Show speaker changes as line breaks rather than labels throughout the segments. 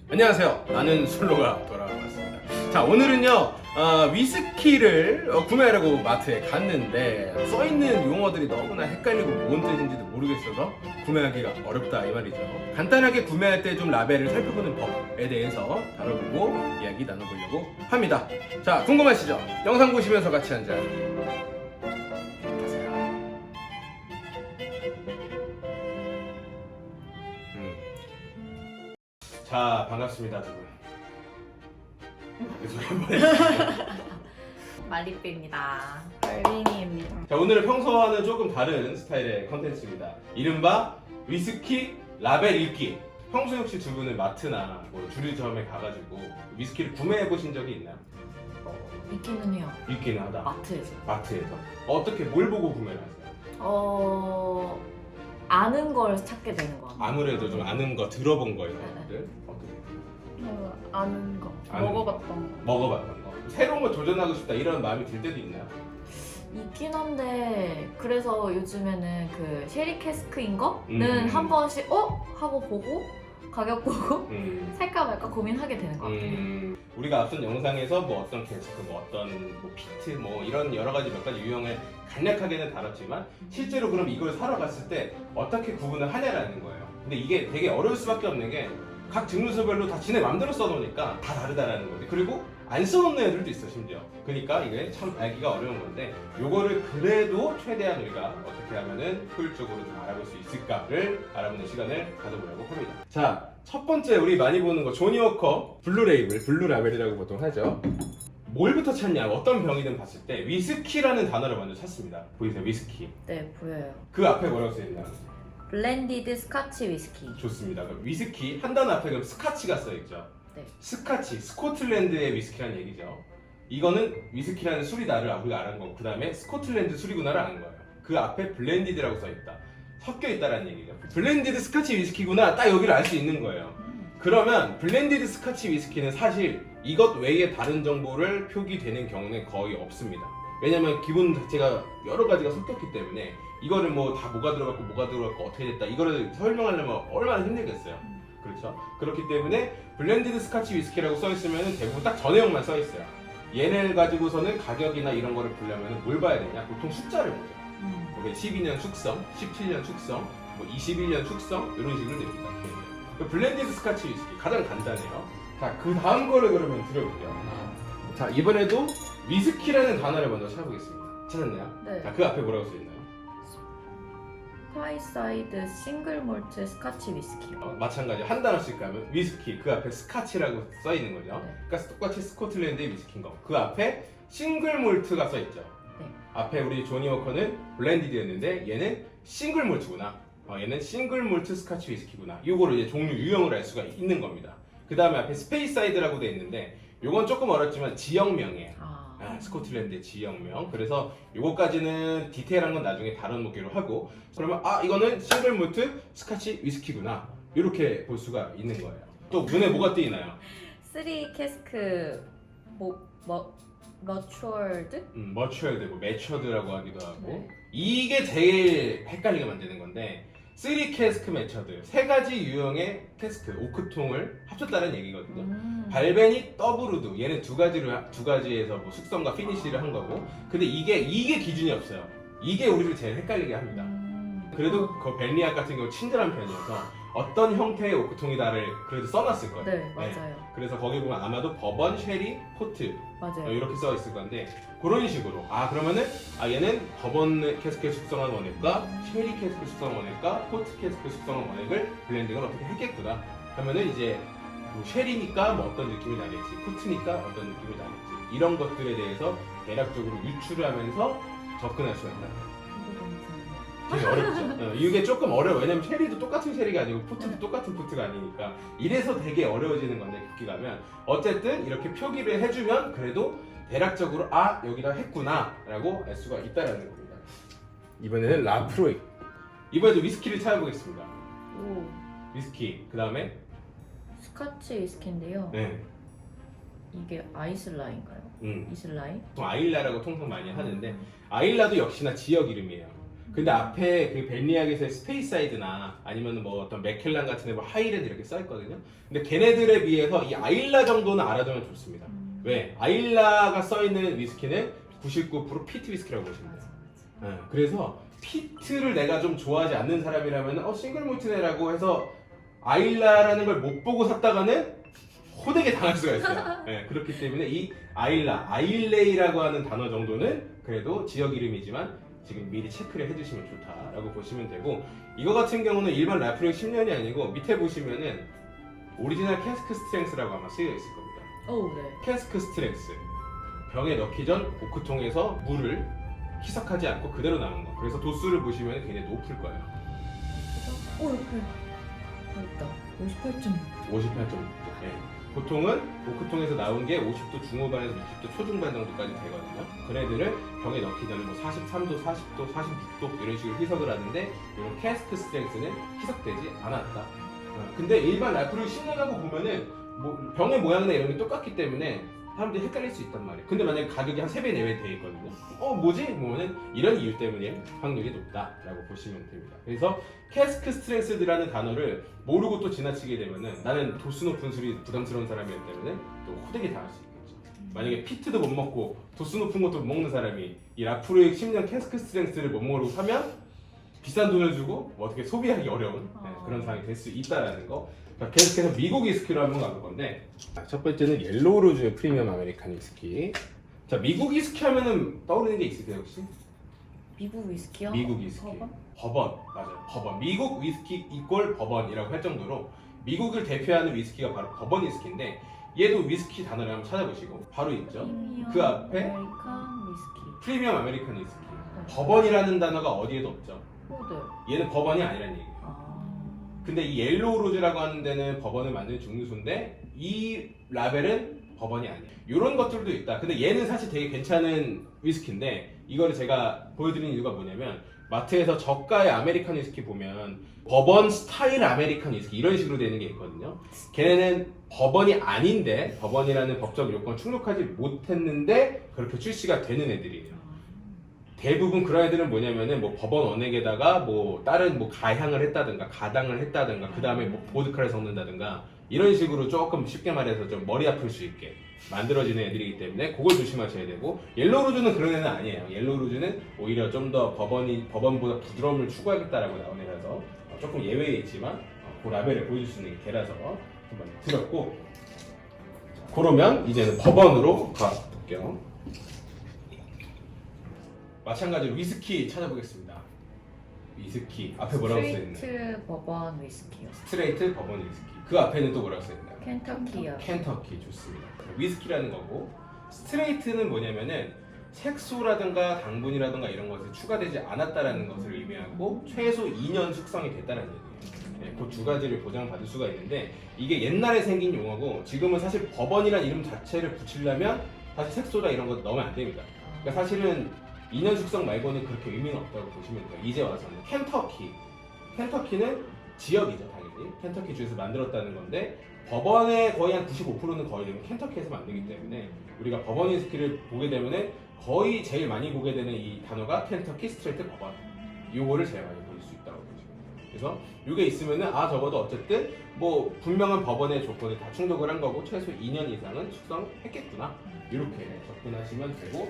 안녕하세요. 나는 술로가 돌아왔습니다. 자, 오늘은요 위스키를 구매하려고 마트에 갔는데 써있는 용어들이 너무나 헷갈리고 뭔 뜻인지도 모르겠어서 구매하기가 어렵다 이 말이죠. 간단하게 구매할 때 좀 라벨을 살펴보는 법에 대해서 다뤄보고 이야기 나눠보려고 합니다. 자, 궁금하시죠? 영상 보시면서 같이 한잔 하세요. 자, 반갑습니다 두 분. 소개 한번 해주시죠.
말리삐입니다.
알빈이입니다.
자, 오늘은 평소와는 조금 다른 스타일의 컨텐츠입니다. 이른바 위스키 라벨 읽기. 평소 혹시 두 분은 마트나 뭐 주류점에 가가지고 위스키를 구매해 보신 적이 있나요?
있기는 해요.
있기는 하다.
마트에서.
마트에서. 어떻게 뭘 보고 구매를 하세요?
아는 걸 찾게 되는 것 같아요.
아무래도 좀 아는 거 들어본 거예요. 어떻게
아는 거,
아는
먹어봤던 거.
먹어봤던 거. 새로운 거 도전하고 싶다 이런 마음이 들 때도 있나요?
있긴 한데 그래서 요즘에는 그 쉐리 캐스크인 거는
음.
한 번씩 하고 보고 가격 보고 살까 말까 고민하게 되는 것 같아요.
우리가 앞선 영상에서 뭐 어떤 캐스크, 뭐 어떤 뭐 피트, 뭐 이런 여러 가지 몇 가지 유형을 간략하게는 다뤘지만 실제로 그럼 이걸 사러 갔을 때 어떻게 구분을 하냐라는 거예요. 근데 이게 되게 어려울 수밖에 없는 게 각 증류소별로 다 지네 맘대로 써놓으니까 다 다르다라는 거지. 그리고 안 써놓는 애들도 있어 심지어. 그러니까 이게 참 알기가 어려운 건데 요거를 그래도 최대한 우리가 어떻게 하면은 효율적으로 좀 알아볼 수 있을까를 알아보는 시간을 가져보려고 합니다. 자, 첫 번째 우리 많이 보는 거 조니워커 블루 레이블, 블루 라벨이라고 보통 하죠. 뭘부터 찾냐? 어떤 병이든 봤을 때 위스키라는 단어를 먼저 찾습니다. 보이세요? 위스키.
네, 보여요.
그 앞에 뭐라고 써있나요?
블렌디드 스카치 위스키.
좋습니다. 그럼 위스키 한 단어 앞에 그럼 스카치가 써있죠.
네.
스카치, 스코틀랜드의 위스키라는 얘기죠. 이거는 위스키라는 술이다를 우리가 아는 거고 그 다음에 스코틀랜드 술이구나를 아는 거예요. 그 앞에 블렌디드라고 써있다. 섞여 있다라는 얘기죠. 블렌디드 스카치 위스키구나 딱 여기를 알 수 있는 거예요. 그러면 블렌디드 스카치 위스키는 사실 이것 외에 다른 정보를 표기되는 경우는 거의 없습니다. 왜냐면 기본 자체가 여러 가지가 섞였기 때문에 이거를 뭐 다 뭐가 들어갔고 어떻게 됐다 이거를 설명하려면 얼마나 힘들겠어요. 그렇죠? 그렇기 때문에 블렌디드 스카치 위스키라고 써있으면 대부분 딱 저 내용만 써있어요. 얘네를 가지고서는 가격이나 이런 거를 보려면 뭘 봐야 되냐? 보통 숫자를 보죠. 12년 숙성, 17년 숙성, 뭐 21년 숙성 이런 식으로 됩니다. 블렌디드 스카치 위스키 가장 간단해요. 자, 그 다음 거를 그러면 들어볼게요. 자, 이번에도 위스키라는 단어를 먼저 찾아보겠습니다. 찾았나요?
네.
자, 그 앞에 뭐라고 써있나요?
스파이사이드 싱글 몰트 스카치 위스키요.
마찬가지 한 단어씩 가면 위스키 그 앞에 스카치라고 써있는 거죠.
네.
그러니까 똑같이 스코틀랜드의 위스키인 거. 그 앞에 싱글 몰트가 써있죠.
네.
앞에 우리 조니 워커는 블렌디드였는데 얘는 싱글 몰트구나. 얘는 싱글 몰트 스카치 위스키구나. 요거를 이제 종류 유형을 알 수가 있는 겁니다. 그 다음에 앞에 스페이사이드라고 돼 있는데 요건 조금 어렵지만 지역명이에요. 스코틀랜드의 지역명. 그래서 요거까지는 디테일한 건 나중에 다른 목표로 하고 그러면 이거는 싱글 몰트 스카치 위스키구나 이렇게 볼 수가 있는 거예요. 또 눈에 뭐가 띄나요?
쓰리 캐스크 머추얼드?
머추얼드, 뭐 매처드라고 하기도 하고
네.
이게 제일 헷갈리게 만드는 건데 3 캐스크 매처드 세 가지 유형의 캐스크 오크통을 합쳤다는 얘기거든요. 발벤이 더브루드 얘는 두 가지에서 뭐 숙성과 피니쉬를 한 거고 근데 이게 기준이 없어요. 이게 우리를 제일 헷갈리게 합니다. 그래도 그 벤리악 같은 경우 친절한 편이어서 어떤 형태의 오크통이다를 그래도 써놨을 거예요.
네, 맞아요.
그래서 거기 보면 아마도 버번, 쉐리, 포트
맞아요.
이렇게 써 있을 건데 그런 식으로 그러면은 얘는 버번 캐스크에 숙성한 원액과 쉐리 캐스크 숙성한 원액과 포트 캐스크 숙성한 원액을 블렌딩을 어떻게 했겠구나 하면은 이제 뭐 쉐리니까 뭐 어떤 느낌이 나겠지 포트니까 어떤 느낌이 나겠지 이런 것들에 대해서 대략적으로 유추를 하면서 접근할 수가 있다. 되게 어렵죠. 이게 조금 어려워. 왜냐면 쉐리도 똑같은 쉐리가 아니고 포트도 똑같은 포트가 아니니까 이래서 되게 어려워지는 건데 깊게 가면 어쨌든 이렇게 표기를 해주면 그래도 대략적으로 여기다 했구나 라고 알 수가 있다라는 겁니다. 이번에는 라프로이. 이번에도 위스키를 찾아보겠습니다.
오,
위스키 그 다음에
스카치 위스키인데요.
네.
이게 아이슬라인가요? 이슬라인?
보통 아일라라고 통상 많이 하는데 아일라도 역시나 지역 이름이에요. 근데 앞에 그 벤리학에서의 스페이사이드나 아니면 뭐 어떤 맥켈란 같은 애뭐 하이랜드 이렇게 써있거든요. 근데 걔네들에 비해서 이 아일라 정도는 알아두면 좋습니다. 왜? 아일라가 써있는 위스키는 99% 피트 위스키라고 보시면 돼요. 네, 그래서 피트를 내가 좀 좋아하지 않는 사람이라면 싱글 몰트네라고 해서 아일라라는 걸 못 보고 샀다가는 호되게 당할 수가 있어요. 네, 그렇기 때문에 이 아일라, 아일레이라고 하는 단어 정도는 그래도 지역 이름이지만 지금 미리 체크를 해주시면 좋다라고 보시면 되고, 이거 같은 경우는 일반 라프력 10년이 아니고 밑에 보시면은 오리지널 캐스크 스트렝스라고 아마 쓰여 있을 겁니다.
오, 네.
캐스크 스트렝스, 병에 넣기 전 오크통에서 물을 희석하지 않고 그대로 남은 거. 그래서 도수를 보시면 굉장히 높을 거예요.
오, 옆에 있다. 58점.
58.6도. 네. 보통은 오크통에서 나온 게 50도 중후반에서 60도 초중반 정도까지 되거든요. 그네들을 병에 넣기 전에 뭐 43도, 40도, 46도 이런 식으로 희석을 하는데, 이런 캐스크 스트렝스는 희석되지 않았다. 근데 일반 라프를 10년하고 보면은 뭐 병의 모양이나 이런 게 똑같기 때문에 사람들이 헷갈릴 수 있단 말이에요. 근데 만약에 가격이 한 3배, 4배 돼 있거든요. 뭐지? 뭐는 이런 이유 때문에 확률이 높다라고 보시면 됩니다. 그래서 캐스크 스트렝스라는 단어를 모르고 또 지나치게 되면은, 나는 도수 높은 술이 부담스러운 사람이기 때문에 또 호되게 당할 수 있겠죠. 만약에 피트도 못 먹고 도수 높은 것도 못 먹는 사람이 이 라프로익 10년 캐스크 스트렝스를 못 모르고 사면 비싼 돈을 주고 뭐 어떻게 소비하기 어려운 그런 상황이 될 수 있다라는 거. 계속해서 미국 위스키로 한번 가볼 건데, 첫 번째는 옐로우 로즈의 프리미엄 아메리칸 위스키. 자, 미국 위스키 하면은 떠오르는 게 있으세요 혹시?
미국 위스키요?
미국 위스키.
버번?
버번, 맞아요. 버번. 미국 위스키 이꼴 버번이라고 할 정도로 미국을 대표하는 위스키가 바로 버번 위스키인데, 얘도 위스키 단어를 한번 찾아보시고 바로 있죠. 그 앞에
아메리칸 위스키.
프리미엄 아메리칸 위스키. 버번이라는 단어가 어디에도 없죠.
오, 네.
얘는 버번이 아니란 얘기예요. 근데 이 옐로우 로즈라고 하는 데는 버번을 만드는 증류소인데 이 라벨은 버번이 아니에요. 이런 것들도 있다. 근데 얘는 사실 되게 괜찮은 위스키인데, 이거를 제가 보여드리는 이유가 뭐냐면, 마트에서 저가의 아메리칸 위스키 보면 버번 스타일 아메리칸 위스키 이런 식으로 되는 게 있거든요. 걔네는 버번이 아닌데, 버번이라는 법적 요건을 충족하지 못했는데 그렇게 출시가 되는 애들이에요. 대부분 그런 애들은 뭐냐면은 뭐 법원 원액에다가 뭐 다른 뭐 가향을 했다든가 가당을 했다든가 그 다음에 뭐 보드카를 섞는다든가 이런 식으로 조금 쉽게 말해서 좀 머리 아플 수 있게 만들어지는 애들이기 때문에 그걸 조심하셔야 되고, 옐로우 로즈는 그런 애는 아니에요. 옐로우 로즈는 오히려 좀 더 법원보다 부드러움을 추구하겠다라고 나온 애라서 조금 예외에 있지만 그 라벨을 보여줄 수 있는 게 걔라서 한번 드렸고, 그러면 이제는 법원으로 가볼게요. 마찬가지로 위스키 찾아보겠습니다. 위스키 앞에 뭐라고 써있나요?
스트레이트 버번 위스키요.
스트레이트 버번 위스키. 그 앞에는 또 뭐라고 써있나요?
켄터키요.
켄터키. 좋습니다. 위스키라는 거고, 스트레이트는 뭐냐면은 색소라든가 당분이라든가 이런 것이 추가되지 않았다라는 것을 의미하고 최소 2년 숙성이 됐다는 얘기예요. 네, 그 두 가지를 보장받을 수가 있는데, 이게 옛날에 생긴 용어고 지금은 사실 버번이라는 이름 자체를 붙이려면 사실 색소다 이런 거 넣으면 안 됩니다. 그러니까 사실은 2년 숙성 말고는 그렇게 의미는 없다고 보시면 돼요. 이제 와서는 켄터키는 지역이죠, 당연히. 켄터키 주에서 만들었다는 건데, 버번의 거의 한 95%는 거의 되면 켄터키에서 만들기 때문에 우리가 버번 위스키를 보게 되면은 거의 제일 많이 보게 되는 이 단어가 켄터키 스트레이트 버번. 요거를 제일 많이 볼 수 있다고 보시면 돼요. 그래서 요게 있으면은 적어도 어쨌든 뭐 분명한 법원의 조건을 다 충족을 한 거고 최소 2년 이상은 숙성했겠구나, 이렇게 접근하시면 되고,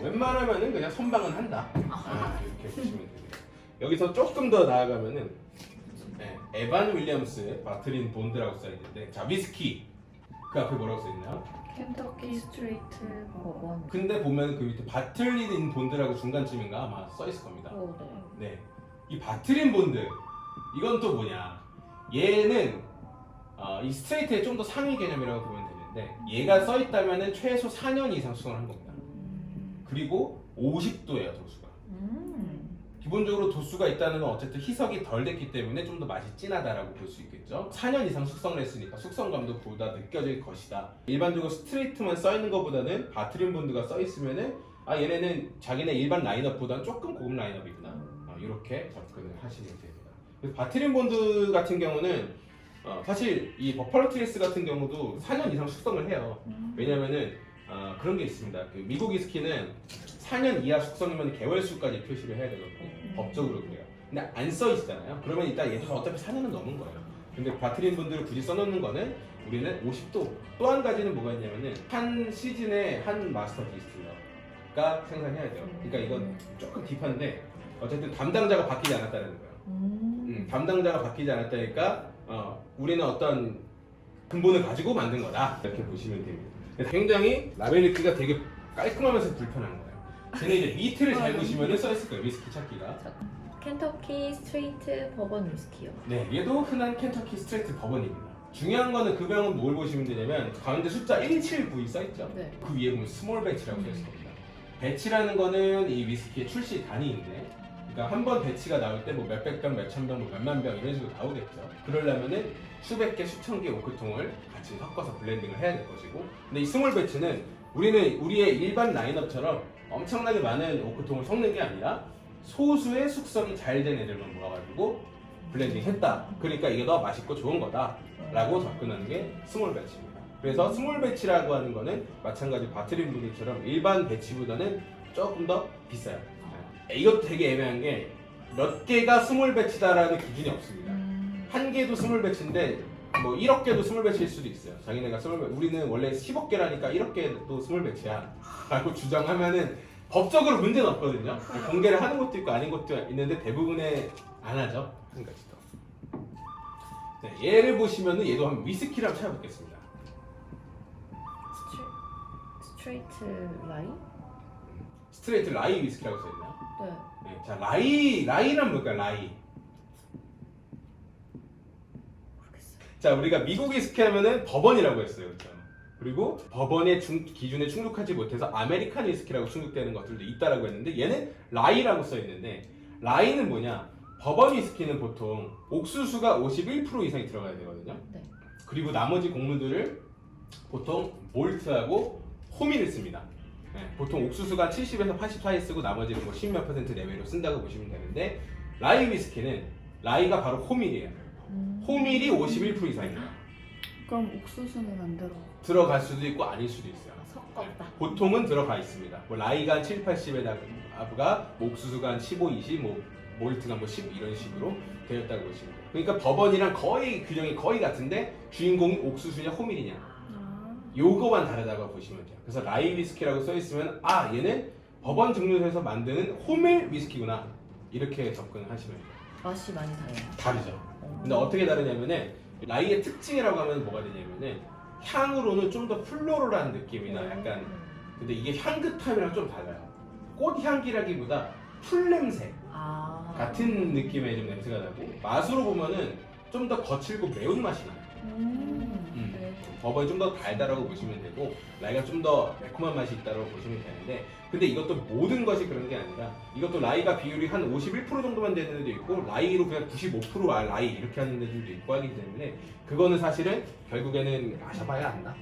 웬만하면은 그냥 선방은 한다, 이렇게 보시면 됩니다. 여기서 조금 더 나아가면은 에반 윌리엄스 바틀린 본드라고 써있는데, 자, 위스키 그 앞에 뭐라고 써있나요?
켄터키 스트레이트
버번.
근데 보면 그 밑에 바틀린 본드라고 중간쯤인가 아마 써있을 겁니다.
오, 네.
네, 이 바틀린 본드 이건 또 뭐냐? 얘는 이 스트레이트의 좀 더 상위 개념이라고 보면 되는데, 얘가 써있다면은 최소 4년 이상 수성을 한 겁니다. 그리고 50도예요, 도수가. 기본적으로 도수가 있다는 건 어쨌든 희석이 덜 됐기 때문에 좀 더 맛이 진하다라고 볼 수 있겠죠. 4년 이상 숙성을 했으니까 숙성감도 보다 느껴질 것이다. 일반적으로 스트레이트만 써있는 것보다는 바틀린 본드가 써있으면은 얘네는 자기네 일반 라인업보다는 조금 고급 라인업이구나, 이렇게 접근을 하시면 됩니다. 그래서 바틀린 본드 같은 경우는 사실 이 버팔로 트레이스 같은 경우도 4년 이상 숙성을 해요. 왜냐면은 그런 게 있습니다. 그 미국 위스키는 4년 이하 숙성이면 개월수까지 표시를 해야 되거든요. 법적으로 그래요. 근데 안 써 있잖아요. 그러면 일단 얘도 어차피 4년은 넘은 거예요. 근데 바트린 분들을 굳이 써놓는 거는 우리는 50도. 또 한 가지는 뭐가 있냐면은 한 시즌에 한 마스터 디스틸러가 생산해야 돼요. 그러니까 이건 조금 딥한데 어쨌든 담당자가 바뀌지 않았다는 거예요. 담당자가 바뀌지 않았다니까 우리는 어떤 근본을 가지고 만든 거다 이렇게 보시면 됩니다. 굉장히 라벨 읽기가 되게 깔끔하면서 불편한 거예요. 근데 이제 밑을 잘 보시면 써있을 거예요. 위스키 찾기가.
켄터키 스트레이트 버번 위스키요.
네, 얘도 흔한 켄터키 스트레이트 버번입니다. 중요한 거는 그 병은 뭘 보시면 되냐면 가운데 숫자 179이 써있죠.
네.
그 위에 보면 스몰 배치라고 써있을 겁니다. 배치라는 거는 이 위스키의 출시 단위인데 그러니까 한 번 배치가 나올 때 뭐 몇백 병, 몇천 병, 뭐 몇만 병 이런 식으로 나오겠죠. 그러려면은 수백 개, 수천 개 오크통을 같이 섞어서 블렌딩을 해야 될 것이고 근데 이 스몰 배치는 우리는 우리의 일반 라인업처럼 엄청나게 많은 오크통을 섞는 게 아니라 소수의 숙성이 잘 된 애들만 모아가지고 블렌딩 했다. 그러니까 이게 더 맛있고 좋은 거다 라고 접근하는 게 스몰 배치입니다. 그래서 스몰 배치라고 하는 거는 마찬가지 바트린 분들처럼 일반 배치보다는 조금 더 비싸요. 이것도 되게 애매한 게 몇 개가 스몰 배치다라는 기준이 없습니다. 한 개도 스몰 배치인데 뭐 1억 개도 스몰 배치일 수도 있어요. 자기네가 스몰 배치, 우리는 원래 10억 개라니까 1억 개도 스몰 배치야 라고 주장하면은 법적으로 문제는 없거든요. 공개를 하는 것도 있고 아닌 것도 있는데 대부분의 안 하죠. 한 가지 더. 네, 얘를 보시면은 얘도 한번 위스키를 한번 찾아보겠습니다.
스트레이트 라이?
스트레이트 라이 위스키라고 써있나요?
네.
네, 자 라이란 뭘까요? 라이.
모르겠어요.
자 우리가 미국 위스키 하면은 버번이라고 했어요. 그렇죠? 그리고 버번의 기준에 충족하지 못해서 아메리칸 위스키라고 충족되는 것들도 있다라고 했는데 얘는 라이라고 써있는데 라이는 뭐냐? 버번 위스키는 보통 옥수수가 51% 이상이 들어가야 되거든요.
네.
그리고 나머지 곡물들을 보통 몰트하고 호미를 씁니다. 네, 보통 옥수수가 70에서 80 사이 쓰고 나머지는 뭐 10몇 % 내외로 쓴다고 보시면 되는데 라이 위스키는 라이가 바로 호밀이에요. 호밀이 51% 이상입니다.
그럼 옥수수는 안
들어갈 수도 있고 아닐 수도 있어요.
섞었다.
보통은 들어가 있습니다. 뭐 라이가 한 7, 80에다가 옥수수가 한 15, 20, 뭐 몰트가 뭐 10 이런 식으로 되었다고 보시면 돼요. 그러니까 버번이랑 거의 규정이 거의 같은데 주인공이 옥수수냐 호밀이냐 요거만 다르다고 보시면 돼요. 그래서 라이 위스키라고 써 있으면 아 얘는 버번 증류소에서 만드는 호밀 위스키구나 이렇게 접근을 하시면 돼요.
맛이 많이 달라요.
다르죠. 근데 어떻게 다르냐면은 라이의 특징이라고 하면 뭐가 되냐면은 향으로는 좀 더 플로럴한 느낌이나 약간 근데 이게 향긋함이랑 좀 달라요. 꽃 향기라기보다 풀 냄새 같은 느낌의 좀 냄새가 나고 맛으로 보면은 좀 더 거칠고 매운 맛이 나요.
네.
버번이 좀 더 달달하고 보시면 되고 라이가 좀 더 매콤한 맛이 있다고 보시면 되는데 근데 이것도 모든 것이 그런 게 아니라 이것도 라이가 비율이 한 51% 정도만 되는 데도 있고 라이로 그냥 95% 라이 이렇게 하는 데들도 있고 하기 때문에 그거는 사실은 결국에는 마셔봐야 안다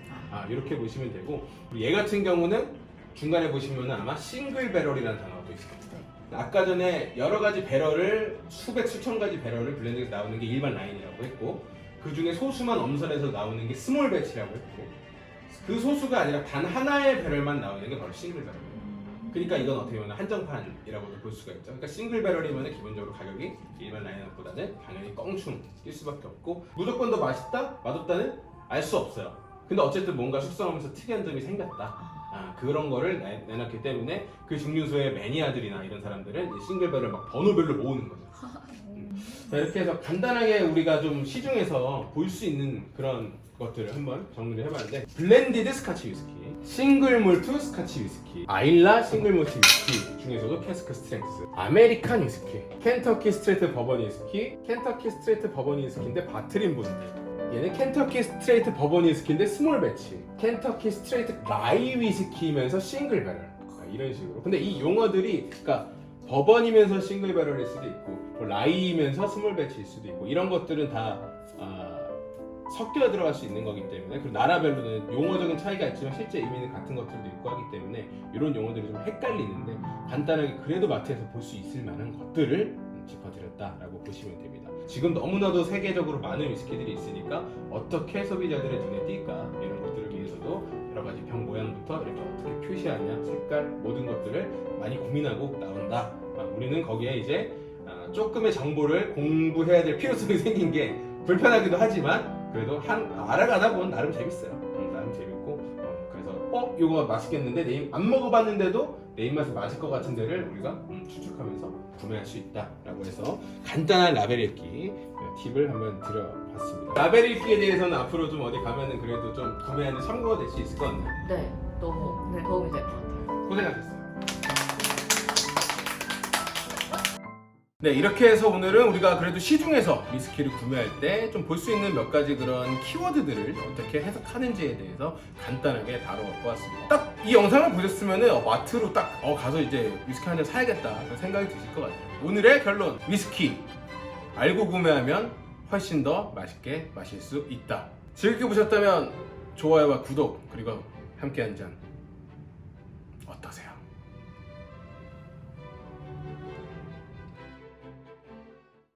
이렇게 보시면 되고 그리고 얘 같은 경우는 중간에 보시면 아마 싱글 배럴이라는 단어가 또 있을 겁니다. 아까 전에 여러 가지 배럴을 수백 수천 가지 배럴을 블렌드에서 나오는 게 일반 라인이라고 했고 그 중에 소수만 엄선해서 나오는 게 스몰 배치라고 했고 그 소수가 아니라 단 하나의 배럴만 나오는 게 바로 싱글 배럴이에요. 그러니까 이건 어떻게 보면 한정판이라고도 볼 수가 있죠. 그러니까 싱글 배럴이면 기본적으로 가격이 일반 라인업보다는 당연히 껑충 뛸 수밖에 없고 무조건 더 맛있다? 맛없다는 알 수 없어요. 근데 어쨌든 뭔가 숙성하면서 특이한 점이 생겼다. 그런 거를 내놨기 때문에 그 증류소의 매니아들이나 이런 사람들은 이 싱글 배럴 막 번호별로 모으는 거죠. 자, 이렇게 해서 간단하게 우리가 좀 시중에서 볼 수 있는 그런 것들을 한번 정리를 해봤는데 블렌디드 스카치 위스키, 싱글 몰트 스카치 위스키, 아일라 싱글 몰트 위스키 중에서도 캐스크 스트렝스, 아메리칸 위스키, 켄터키 스트레이트 버번 위스키, 켄터키 스트레이트 버번 위스키인데 바트린 본디 얘는 켄터키 스트레이트 버번 위스키인데 스몰 배치, 켄터키 스트레이트 라이 위스키면서 싱글 배럴 이런 식으로. 근데 이 용어들이 그러니까 버번이면서 싱글 배럴일 수도 있고 뭐 라이면서 스몰 배치일 수도 있고 이런 것들은 다 섞여 들어갈 수 있는 거기 때문에 그리고 나라별로는 용어적인 차이가 있지만 실제 의미는 같은 것들도 있고 하기 때문에 이런 용어들이 좀 헷갈리는데 간단하게 그래도 마트에서 볼 수 있을 만한 것들을 짚어드렸다라고 보시면 됩니다. 지금 너무나도 세계적으로 많은 위스키들이 있으니까 어떻게 소비자들의 눈에 띌까 이런 것들을 위해서도 여러 가지 병 모양부터 이렇게 어떻게 표시하냐, 색깔 모든 것들을 많이 고민하고 나온다. 우리는 거기에 이제 조금의 정보를 공부해야 될 필요성이 생긴 게 불편하기도 하지만 그래도 알아가다 보면 나름 재밌어요. 나름 재밌고 그래서 이거 맛있겠는데 안 먹어봤는데도 내 입맛에 맞을 것 같은 데를 우리가 추측하면서 구매할 수 있다라고 해서 간단한 라벨 읽기 팁을 한번 드려봤습니다. 라벨 읽기에 대해서는 앞으로 좀 어디 가면은 그래도 좀 구매하는 참고가 될 수 있을 것 같네요.
네, 너무 도움이 될 것 같아요.
고생하셨어요. 네, 이렇게 해서 오늘은 우리가 그래도 시중에서 위스키를 구매할 때 좀 볼 수 있는 몇 가지 그런 키워드들을 어떻게 해석하는지에 대해서 간단하게 다뤄보고 왔습니다. 딱 이 영상을 보셨으면 마트로 딱 가서 이제 위스키 한 잔 사야겠다 그런 생각이 드실 것 같아요. 오늘의 결론, 위스키 알고 구매하면 훨씬 더 맛있게 마실 수 있다. 즐겁게 보셨다면 좋아요와 구독 그리고 함께 한 잔